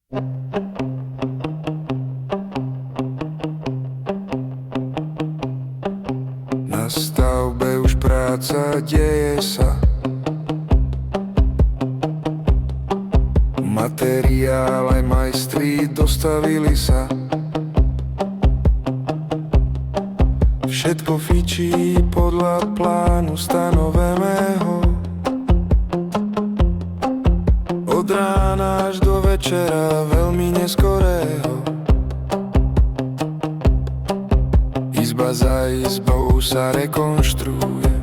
Na stavbe už práca deje sa, materiál aj majstri dostavili sa. Všetko fičí podľa plánu stanoveného. Od rána až do večera veľmi neskorého. Izba za izbou sa rekonštruuje.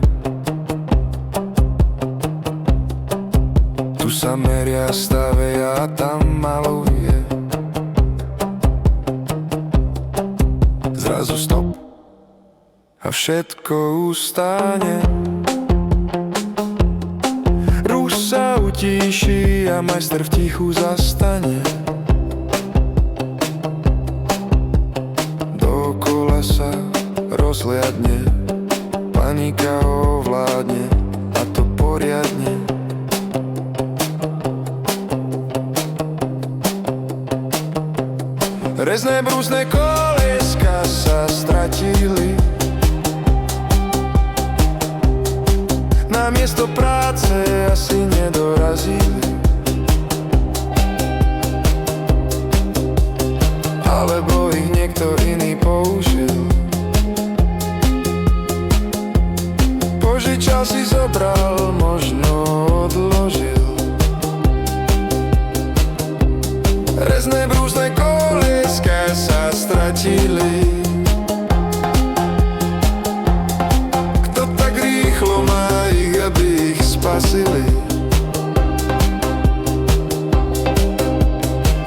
Tu sa meria, stavia a tam maluje. Zrazu stop a všetko ustane. Rúž sa utíši a majster v tichu zastane. Dookola sa rozhliadne, panika ovládne, a to poriadne. Rezné brúsne kolieska sa stratili. Na miesto práce asi nedorazili. Alebo ich niekto iný použil. Požičal si, zobral, možno odložil. Rezné brúsne kolieska sa stratili. Kto tak rýchlo má ich, aby ich spasili?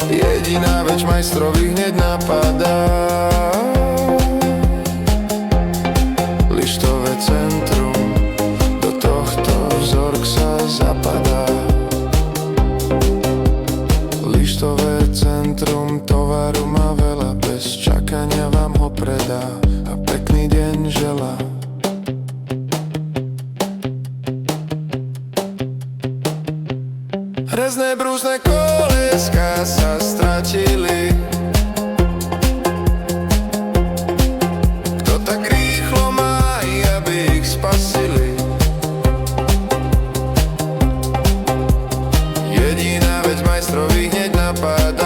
Jediná vec majstrovi hneď napadá. Lištové centrum, do tohto vzork sa zapadá. Lištové centrum tovaru má veľa, bez čakania vám ho predá a pekný deň želá. Rezné brúsne kolieska sa stratili. Kto tak rýchlo má, aby ich spasili? Jediná vec majstrovi hneď napadá.